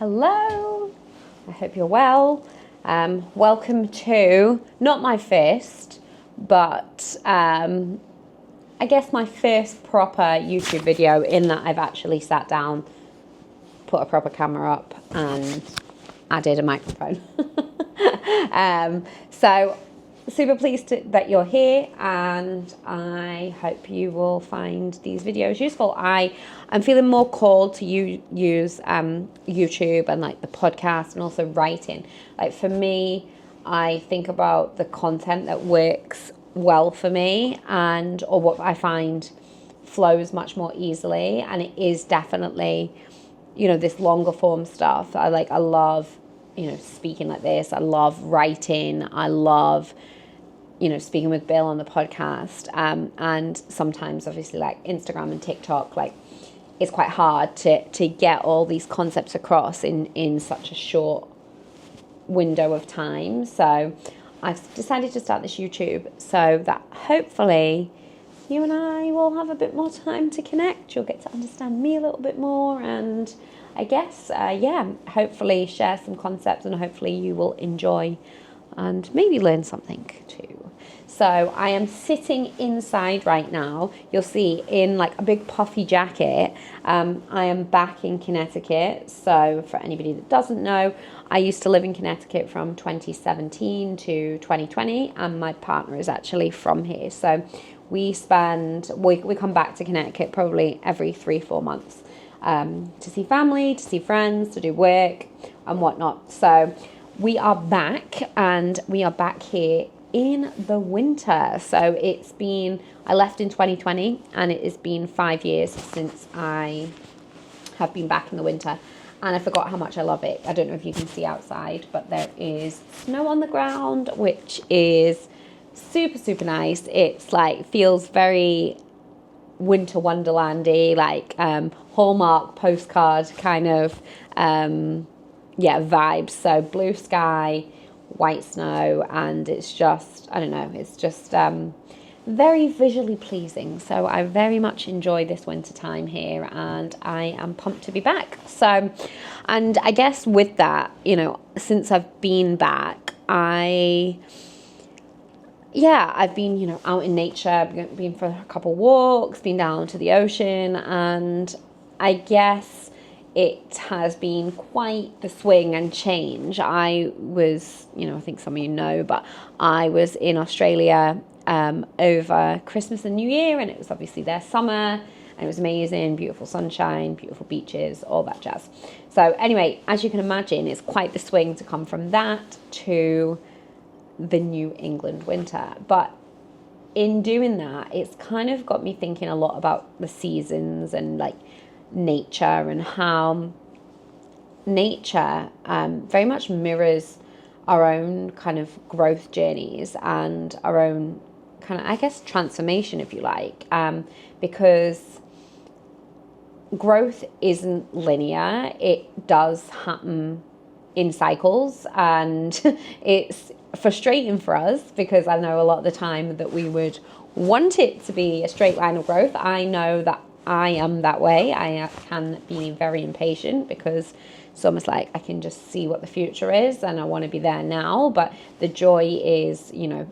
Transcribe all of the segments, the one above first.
Hello, I hope you're well. Welcome to, not my first, but I guess my first proper YouTube video in that I've actually sat down, put a proper camera up and added a microphone. So super pleased that you're here, and I hope you will find these videos useful. I'm feeling more called to use YouTube and like the podcast and also writing. Like for me, I think about the content that works well for me or what I find flows much more easily, and it is definitely, this longer form stuff. I love, speaking like this. I love writing. I love speaking with Bill on the podcast, and sometimes obviously like Instagram and TikTok, like it's quite hard to get all these concepts across in such a short window of time. So I've decided to start this YouTube so that hopefully you and I will have a bit more time to connect. You'll get to understand me a little bit more, and I guess, hopefully share some concepts, and hopefully you will enjoy and maybe learn something too. So I am sitting inside right now. You'll see in like a big puffy jacket. I am back in Connecticut. So for anybody that doesn't know, I used to live in Connecticut from 2017 to 2020, and my partner is actually from here. So we come back to Connecticut probably every 3-4 months to see family, to see friends, to do work and whatnot. So we are back, and we are back here in the winter. So I left in 2020, and it has been 5 years since I have been back in the winter, and I forgot how much I love it. I don't know if you can see outside, but there is snow on the ground, which is super, super nice. It's like, feels very winter wonderlandy, like Hallmark postcard kind of vibes. So blue sky, white snow, and it's just, I don't know, it's just very visually pleasing. So I very much enjoy this winter time here, and I am pumped to be back. So, and I guess with that, since I've been back, I've been, out in nature, been for a couple walks, been down to the ocean, and I guess it has been quite the swing and change. I was, I think some of you know, but I was in Australia over Christmas and New Year, and it was obviously their summer, and it was amazing, beautiful sunshine, beautiful beaches, all that jazz. So anyway, as you can imagine, it's quite the swing to come from that to the New England winter. But in doing that, it's kind of got me thinking a lot about the seasons and like nature, and how nature very much mirrors our own kind of growth journeys and our own kind of, I guess, transformation, if you like, because growth isn't linear. It does happen in cycles, and it's frustrating for us because I know a lot of the time that we would want it to be a straight line of growth. I know that I am that way. I can be very impatient because it's almost like I can just see what the future is and I want to be there now. But the joy is,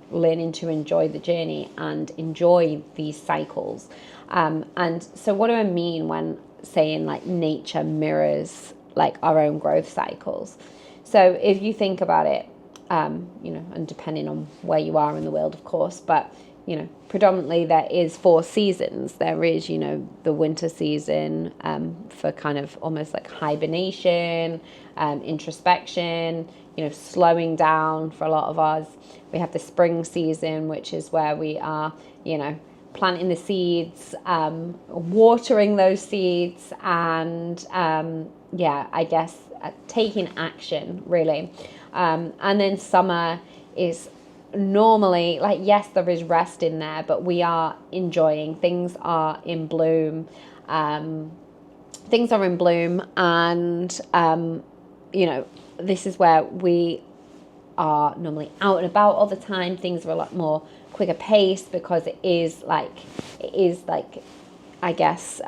learning to enjoy the journey and enjoy these cycles. And so what do I mean when saying like nature mirrors like our own growth cycles? So if you think about it, and depending on where you are in the world, of course, but predominantly there is 4 seasons. There is, the winter season for kind of almost like hibernation, introspection, slowing down for a lot of us. We have the spring season, which is where we are, planting the seeds, watering those seeds, and I guess taking action, really. And then summer is normally, like, yes, there is rest in there, but we are enjoying. Things are in bloom. And this is where we are normally out and about all the time. Things are a lot more quicker pace because it is like I guess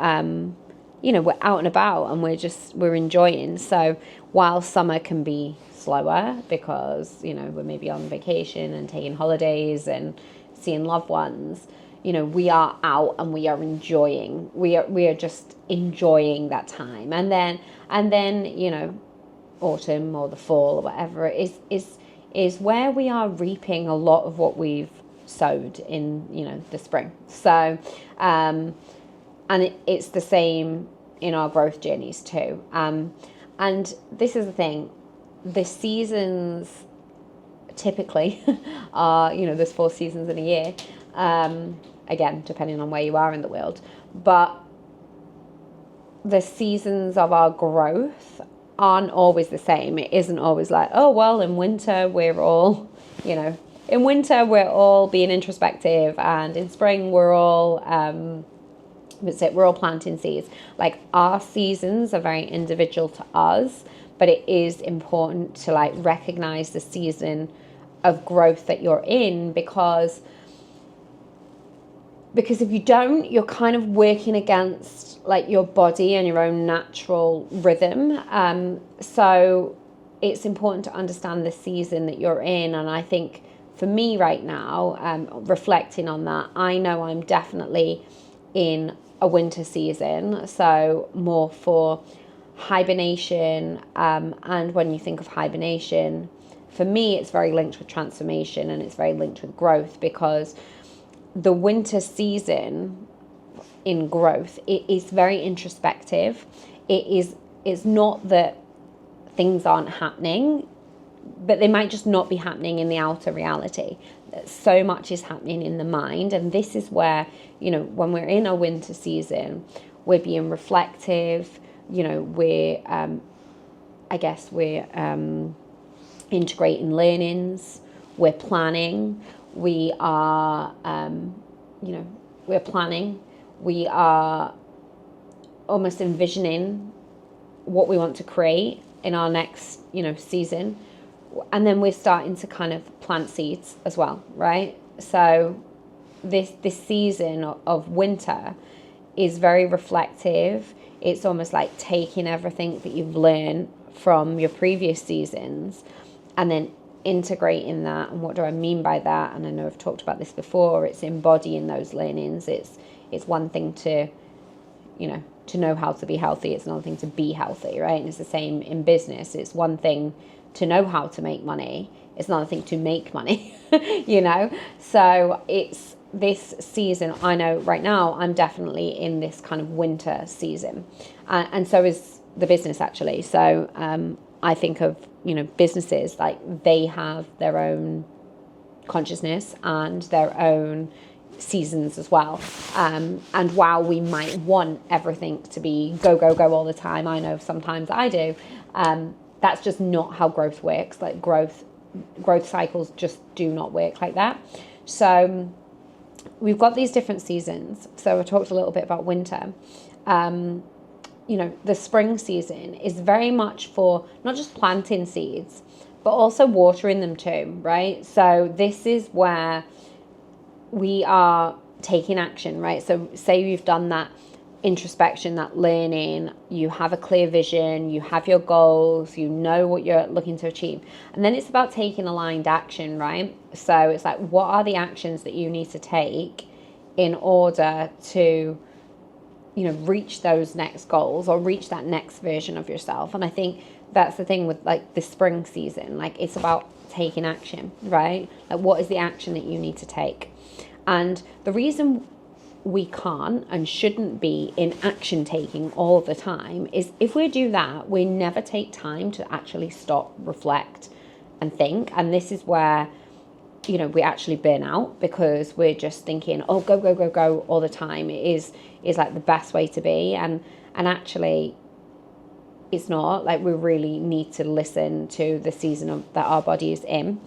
we're out and about and we're enjoying. So while summer can be slower because, we're maybe on vacation and taking holidays and seeing loved ones, we are out and we are enjoying. We are just enjoying that time. And then, autumn or the fall or whatever is where we are reaping a lot of what we've sowed in, the spring. So, and it's the same in our growth journeys too. And this is the thing, the seasons typically are, there's 4 seasons in a year. Again, depending on where you are in the world, but the seasons of our growth aren't always the same. It isn't always like, oh, well, in winter, we're all, in winter, we're all being introspective, and in spring, we're all, we're all planting seeds. Like, our seasons are very individual to us, but it is important to recognize the season of growth that you're in, because if you don't, you're kind of working against your body and your own natural rhythm. So it's important to understand the season that you're in. And I think for me right now, reflecting on that, I know I'm definitely in a winter season. So more for hibernation. And when you think of hibernation, for me, it's very linked with transformation and it's very linked with growth, because the winter season in growth, it is very introspective. It's not that things aren't happening, but they might just not be happening in the outer reality. So much is happening in the mind. And this is where, when we're in a winter season, we're being reflective, we're integrating learnings, we're planning, we are, we're planning, we are almost envisioning what we want to create in our next, season. And then we're starting to kind of plant seeds as well, right? So this season of winter is very reflective. It's almost like taking everything that you've learned from your previous seasons and then integrating that. And what do I mean by that? And I know I've talked about this before. It's embodying those learnings. It's one thing to know how to be healthy. It's another thing to be healthy, right? And it's the same in business. It's one thing to know how to make money. It's another thing to make money, So it's this season. I know right now I'm definitely in this kind of winter season. And so is the business actually. So I think of, businesses they have their own consciousness and their own seasons as well. And while we might want everything to be go, go, go all the time, I know sometimes I do, that's just not how growth works. Growth cycles just do not work like that. So we've got these different seasons. So I talked a little bit about winter. The spring season is very much for not just planting seeds, but also watering them too, right? So this is where we are taking action, right? So say you've done that introspection, that learning, you have a clear vision, you have your goals, you know what you're looking to achieve. And then it's about taking aligned action, right? So it's what are the actions that you need to take in order to reach those next goals or reach that next version of yourself. And I think that's the thing with the spring season, it's about taking action, right? What is the action that you need to take? And the reason we can't and shouldn't be in action taking all the time is if we do that, we never take time to actually stop, reflect and think. And this is where we actually burn out, because we're just thinking, oh, go, go, go, go all the time. It is the best way to be. And actually it's not. We really need to listen to the season that our body is in.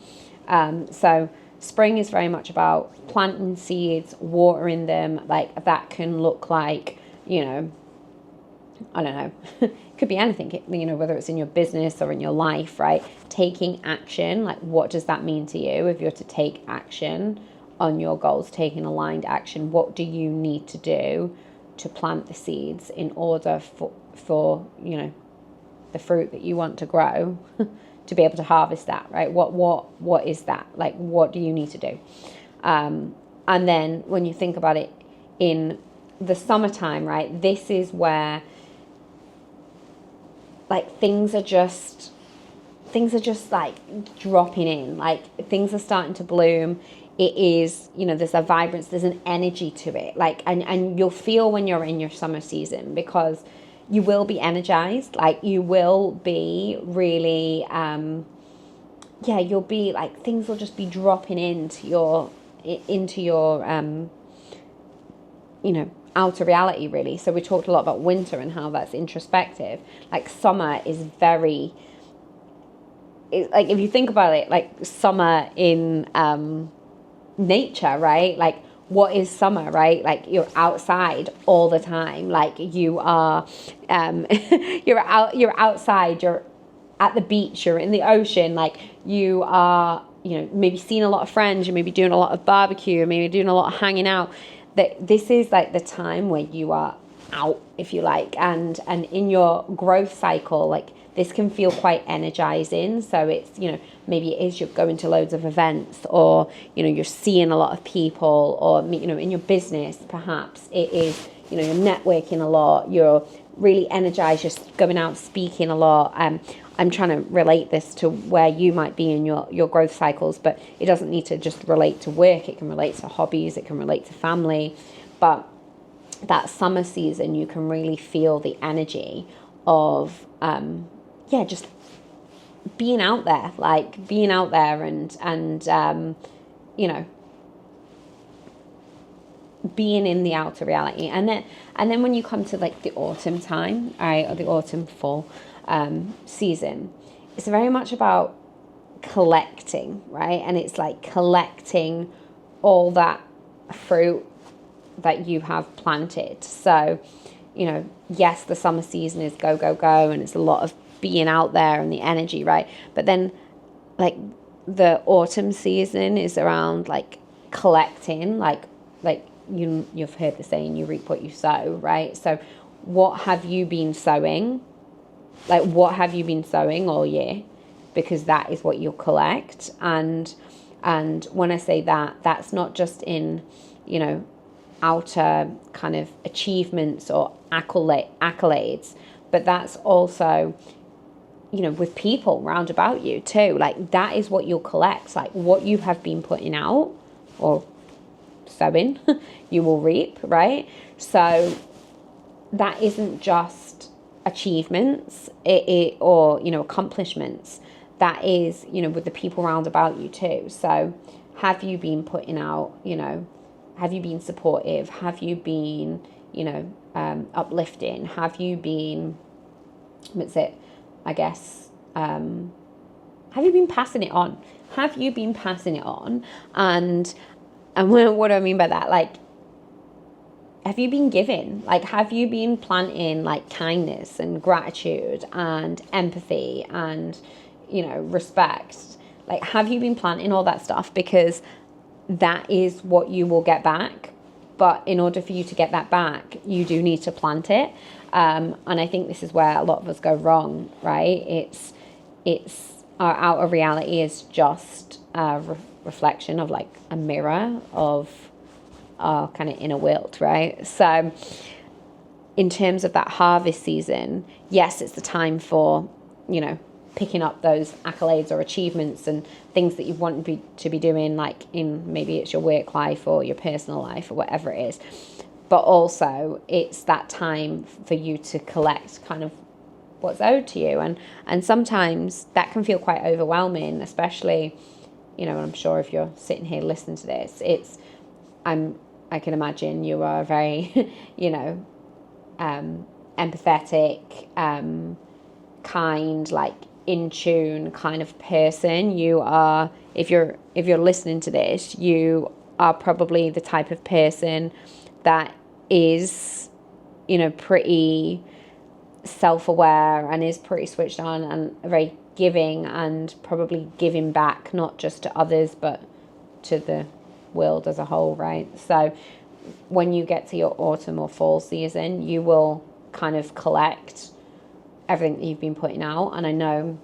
So spring is very much about planting seeds, watering them. That can look like, I don't know, it could be anything, whether it's in your business or in your life, right? Taking action, what does that mean to you if you're to take action on your goals, taking aligned action? What do you need to do to plant the seeds in order for you know, the fruit that you want to grow to be able to harvest that, right? What is that? Like, what do you need to do? And then when you think about it in the summertime, right, this is where like things are just like dropping in, like things are starting to bloom. It is, you know, there's a vibrance, there's an energy to it, like, and you'll feel when you're in your summer season, because you will be energized, like you will be really, you'll be like, things will just be dropping into your, you know, outer reality, really. So we talked a lot about winter and how that's introspective. Like summer is very, like if you think about it, like summer in nature, right? Like what is summer, right? Like you're outside all the time. Like you are, you're outside, you're at the beach, you're in the ocean, like you are, you know, maybe seeing a lot of friends, you may be doing a lot of barbecue, maybe doing a lot of hanging out. That this is like the time where you are out, if you like, and in your growth cycle, like this can feel quite energizing. So it's, you know, maybe it is you're going to loads of events, or, you know, you're seeing a lot of people, or, you know, in your business, perhaps it is, you know, you're networking a lot, you're really energized, you're going out speaking a lot. I'm trying to relate this to where you might be in your growth cycles, but it doesn't need to just relate to work. It can relate to hobbies, it can relate to family. But that summer season, you can really feel the energy of, just being out there, like being out there and you know, being in the outer reality. And then when you come to like the autumn time, right, or the autumn fall season, it's very much about collecting, right? And it's like collecting all that fruit that you have planted. So, you know, yes, the summer season is go, go, go, and it's a lot of being out there and the energy, right? But then like the autumn season is around like collecting, like you've heard the saying, you reap what you sow, right? So what have you been sowing? Like what have you been sowing all year? Because that is what you'll collect. And when I say that, that's not just in, you know, outer kind of achievements or accolades, but that's also, you know, with people round about you too. Like that is what you'll collect. Like what you have been putting out or sowing, you will reap, right? So that isn't just achievements or, you know, accomplishments. That is, you know, with the people round about you too. So have you been putting out, you know, have you been supportive? Have you been, you know, uplifting? Have you been, what's it, I guess, have you been passing it on? Have you been passing it on? And what do I mean by that? Like, have you been giving? Like, have you been planting like kindness and gratitude and empathy and, you know, respect? Like, have you been planting all that stuff? Because that is what you will get back. But in order for you to get that back, you do need to plant it. And I think this is where a lot of us go wrong, right? It's our outer reality is just a reflection of like a mirror of our kind of inner world, right? So in terms of that harvest season, yes, it's the time for, you know, picking up those accolades or achievements and things that you want to be doing, like in maybe it's your work life or your personal life or whatever it is. But also it's that time for you to collect kind of what's owed to you. And sometimes that can feel quite overwhelming, especially, you know, I'm sure if you're sitting here listening to this, I can imagine you are a very, you know, empathetic, kind, like in tune kind of person. You are, if you're listening to this, you are probably the type of person that is, you know, pretty self-aware and is pretty switched on and very giving and probably giving back, not just to others, but to the world as a whole, right? So when you get to your autumn or fall season, you will kind of collect everything that you've been putting out. And I know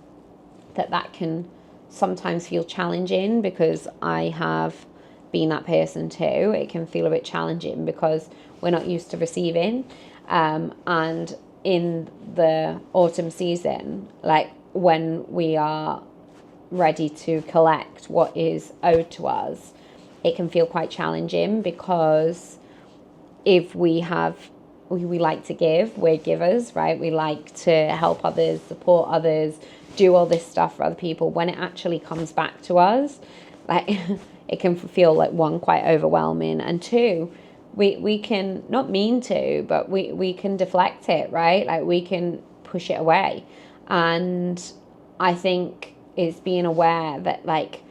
that can sometimes feel challenging, because I have been that person too. It can feel a bit challenging because we're not used to receiving. And in the autumn season, like when we are ready to collect what is owed to us, it can feel quite challenging, because if we like to give, we're givers, right? We like to help others, support others, do all this stuff for other people. When it actually comes back to us, like it can feel like, one, quite overwhelming, and two, we can not mean to, but we can deflect it, right? Like we can push it away. And I think it's being aware that, like,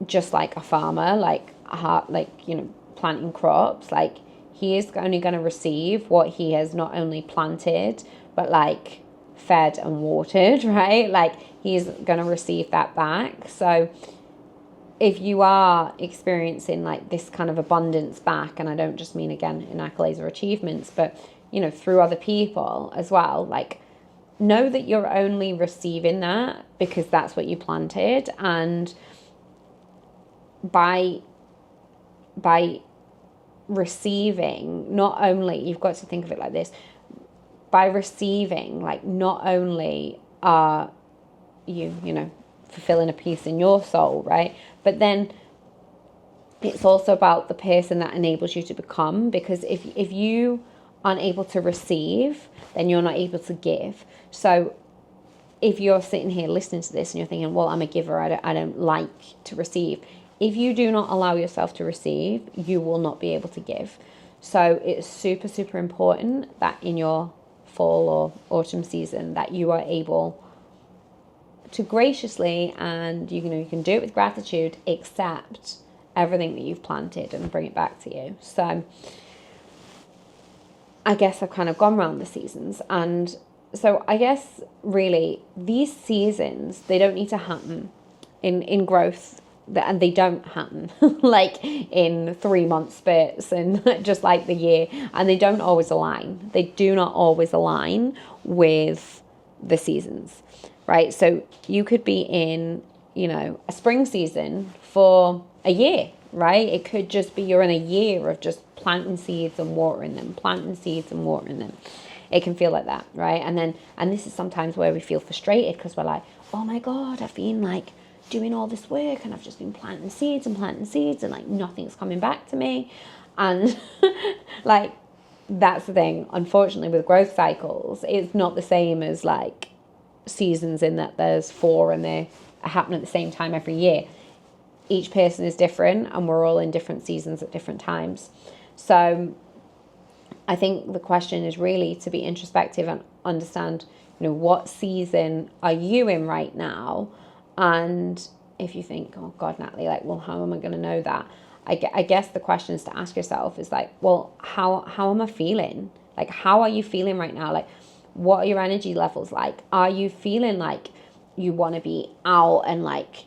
just like a farmer, like planting crops, like he is only going to receive what he has not only planted, but like fed and watered, right? Like he's going to receive that back. So if you are experiencing like this kind of abundance back, and I don't just mean again in accolades or achievements, but through other people as well, like know that you're only receiving that because that's what you planted. And by receiving, not only, you've got to think of it like this, by receiving, like not only are you fulfilling a piece in your soul, right, but then it's also about the person that enables you to become. Because if you aren't able to receive, then you're not able to give. So if you're sitting here listening to this and you're thinking, well, I'm a giver, I don't like to receive, if you do not allow yourself to receive, you will not be able to give. So it's super, super important that in your fall or autumn season that you are able to graciously, and you can do it with gratitude, accept everything that you've planted and bring it back to you. So I guess I've kind of gone around the seasons. And so I guess really these seasons, they don't need to happen in growth, and they don't happen like in 3 month spurts and just like the year, and they don't always align. They do not always align with the seasons, right? So you could be in, a spring season for a year, right? It could just be you're in a year of just planting seeds and watering them, planting seeds and watering them. It can feel like that, right? And this is sometimes where we feel frustrated, because we're like, oh my God, I've been like doing all this work and I've just been planting seeds and like nothing's coming back to me. And like, that's the thing, unfortunately, with growth cycles, it's not the same as like seasons, in that there's 4 and they happen at the same time every year. Each person is different, and we're all in different seasons at different times. So I think the question is really to be introspective and understand, what season are you in right now? And if you think, oh God, Natalie, like, well, how am I going to know that? I guess the questions to ask yourself is like, well, how am I feeling? Like, how are you feeling right now? Like, what are your energy levels like? Are you feeling like you want to be out and like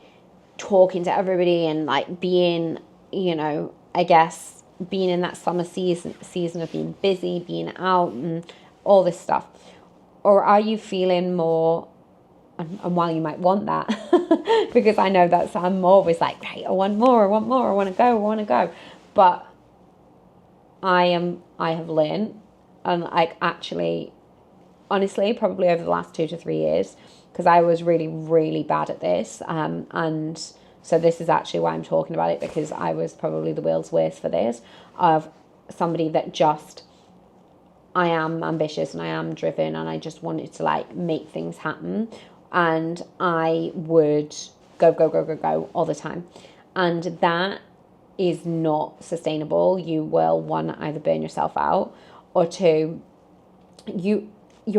talking to everybody and like being, I guess being in that summer season of being busy, being out and all this stuff? Or are you feeling more, and while you might want that, because I know that I'm always like, hey, I want more, I want to go. But I have learned, and like actually, honestly, probably over the last 2 to 3 years, because I was really, really bad at this. And so this is actually why I'm talking about it, because I was probably the world's worst for this, of somebody that just, I am ambitious and I am driven and I just wanted to like make things happen. And I would go all the time. And that is not sustainable. You will, one, either burn yourself out, or two, you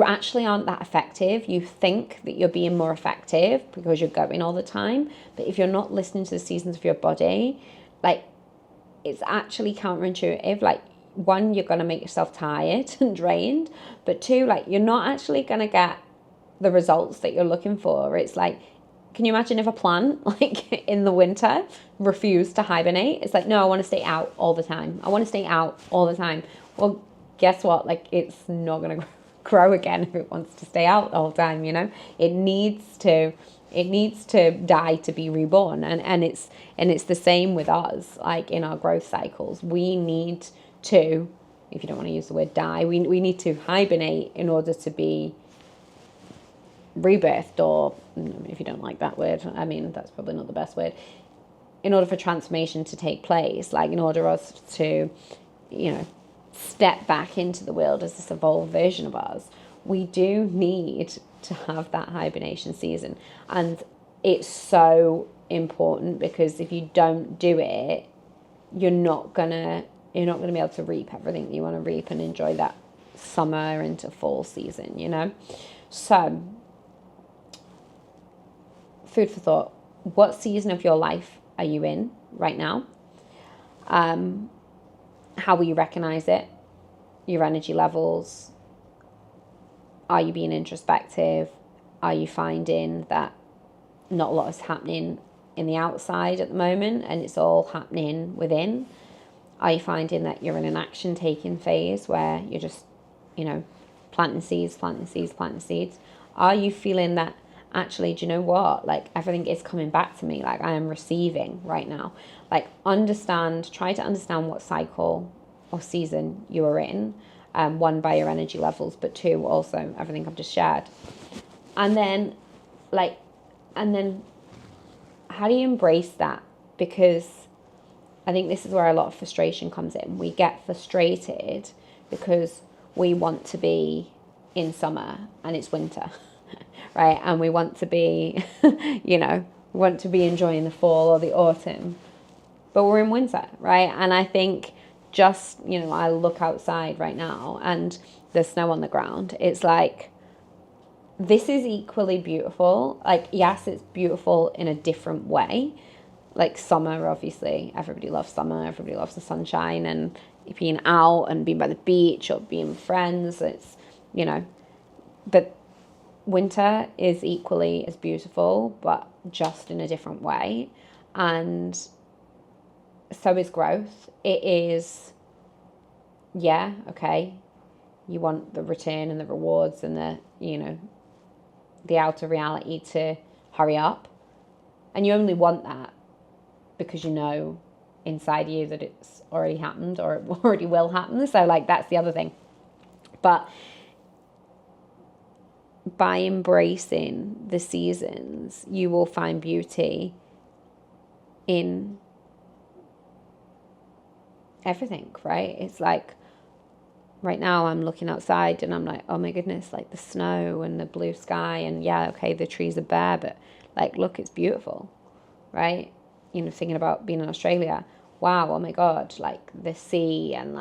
actually aren't that effective. You think that you're being more effective because you're going all the time. But if you're not listening to the seasons of your body, like, it's actually counterintuitive. Like, one, you're going to make yourself tired and drained. But two, like, you're not actually going to get the results that you're looking for. It's like, can you imagine if a plant, like in the winter, refused to hibernate? It's like, no, I want to stay out all the time. I want to stay out all the time. Well, guess what? Like, it's not going to grow again if it wants to stay out all the time, you know? It needs to die to be reborn. And it's the same with us, like in our growth cycles. We need to, if you don't want to use the word die, we need to hibernate in order to be rebirthed, or if you don't like that word, I mean, that's probably not the best word, in order for transformation to take place, like in order us to, you know, step back into the world as this evolved version of us, we do need to have that hibernation season. And it's so important, because if you don't do it, you're not gonna be able to reap everything that you want to reap and enjoy that summer into fall season, you know? So, food for thought. What season of your life are you in right now? How will you recognize it? Your energy levels. Are you being introspective? Are you finding that not a lot is happening in the outside at the moment and it's all happening within? Are you finding that you're in an action taking phase where you're just, you know, planting seeds? Are you feeling that actually, do you know what? Like, everything is coming back to me. Like, I am receiving right now. Like, try to understand what cycle or season you are in. One, by your energy levels, but two, also everything I've just shared. And then, how do you embrace that? Because I think this is where a lot of frustration comes in. We get frustrated because we want to be in summer and it's winter. Right, and we want to be, enjoying the fall or the autumn, but we're in winter, right? And I think I look outside right now and there's snow on the ground. It's like, this is equally beautiful. Like, yes, it's beautiful in a different way. Like summer, obviously, everybody loves summer. Everybody loves the sunshine and being out and being by the beach or being with friends. It's, but winter is equally as beautiful, but just in a different way. And so is growth. It is, okay, you want the return and the rewards and the outer reality to hurry up. And you only want that because you know inside you that it's already happened or it already will happen. So, that's the other thing. But by embracing the seasons, you will find beauty in everything, right? It's like, right now I'm looking outside and I'm like, oh my goodness, like the snow and the blue sky, and the trees are bare, but look, it's beautiful, right? Thinking about being in Australia, wow, oh my God, the sea and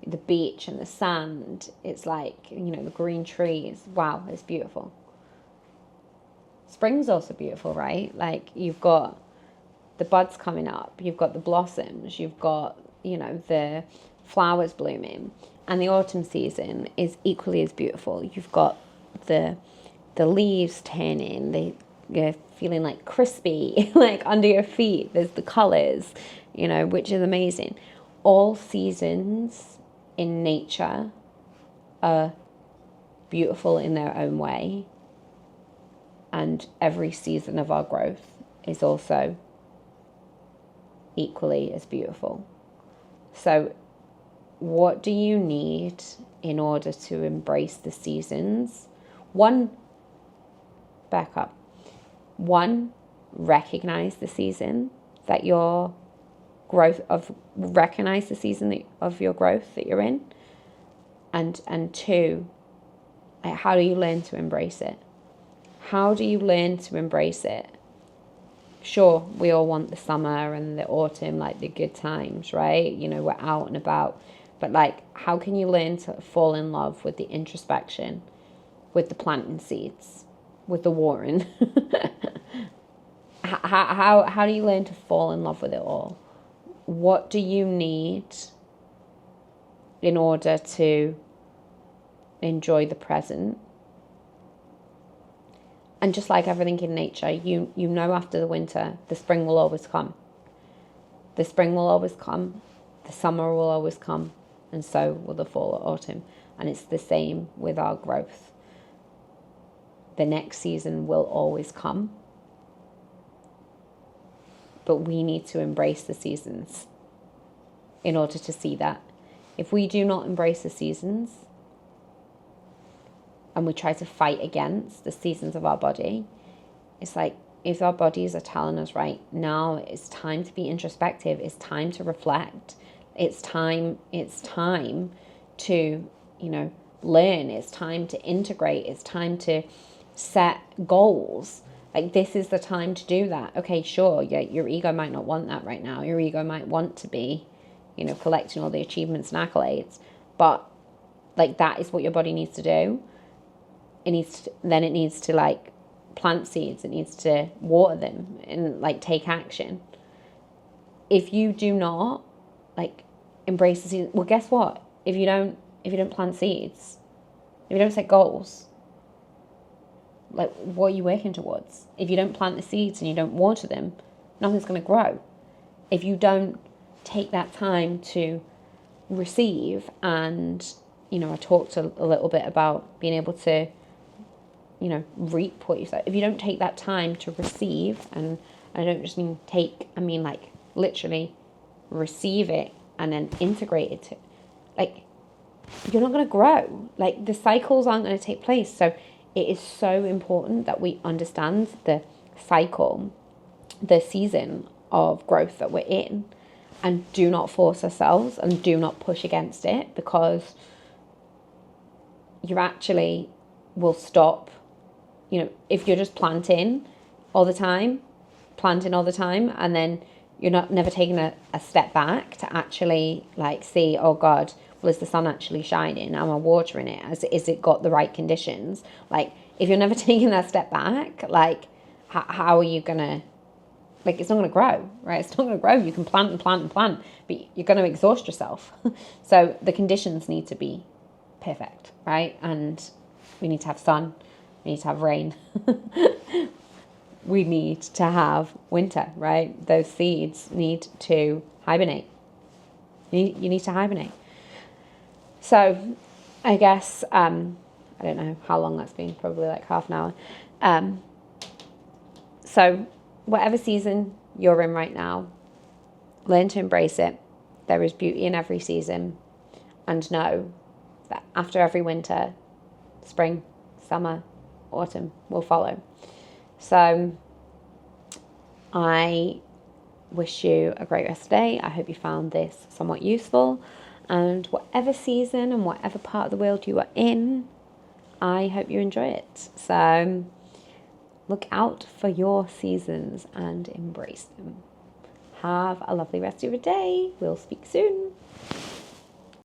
the beach and the sand, it's the green trees, wow, it's beautiful. Spring's also beautiful, right? You've got the buds coming up, you've got the blossoms, you've got the flowers blooming, and the autumn season is equally as beautiful. You've got the leaves turning, you're feeling crispy under your feet, there's the colors, which is amazing. All seasons in nature are beautiful in their own way, and every season of our growth is also equally as beautiful. So what do you need in order to embrace the seasons? Back up. One, recognize the season that your growth of, recognize the season of your growth that you're in. And two, how do you learn to embrace it? How do you learn to embrace it? Sure, we all want the summer and the autumn, the good times, right? We're out and about. But how can you learn to fall in love with the introspection, with the planting seeds, with the watering? How do you learn to fall in love with it all? What do you need in order to enjoy the present? And just like everything in nature, you know after the winter, the spring will always come. The spring will always come. The summer will always come. And so will the fall or autumn. And it's the same with our growth. The next season will always come. But we need to embrace the seasons in order to see that. If we do not embrace the seasons, and we try to fight against the seasons of our body, it's like, if our bodies are telling us right now, it's time to be introspective, it's time to reflect, it's time to, learn, it's time to integrate, it's time to set goals. Like, this is the time to do that. Okay, sure, yeah, your ego might not want that right now. Your ego might want to be, collecting all the achievements and accolades, but like, that is what your body needs to do. It needs to like plant seeds. It needs to water them and like take action. If you do not like embrace the seeds, well, guess what? If you don't plant seeds, if you don't set goals, like, what are you working towards? If you don't plant the seeds and you don't water them, nothing's going to grow. If you don't take that time to receive, and I talked a little bit about being able to reap what you sow. If you don't take that time to receive, and I don't just mean take, I mean like literally receive it and then integrate it, like, you're not going to grow. Like, the cycles aren't going to take place. So it is so important that we understand the cycle, the season of growth that we're in, and do not force ourselves and do not push against it, because you actually will stop. If you're just planting all the time, and then you're never taking a step back to actually like see, oh God, well, is the sun actually shining? Am I watering it? Is it got the right conditions? Like, if you're never taking that step back, like, how are you gonna, like, it's not gonna grow, right? It's not gonna grow. You can plant and plant and plant, but you're gonna exhaust yourself. So the conditions need to be perfect, right? And we need to have sun. We need to have rain. We need to have winter, right? Those seeds need to hibernate. You need to hibernate. So I guess, I don't know how long that's been, probably like half an hour. So whatever season you're in right now, learn to embrace it. There is beauty in every season. And know that after every winter, spring, summer, autumn will follow. So I wish you a great rest of the day. I hope you found this somewhat useful. And whatever season and whatever part of the world you are in, I hope you enjoy it. So look out for your seasons and embrace them. Have a lovely rest of your day. We'll speak soon.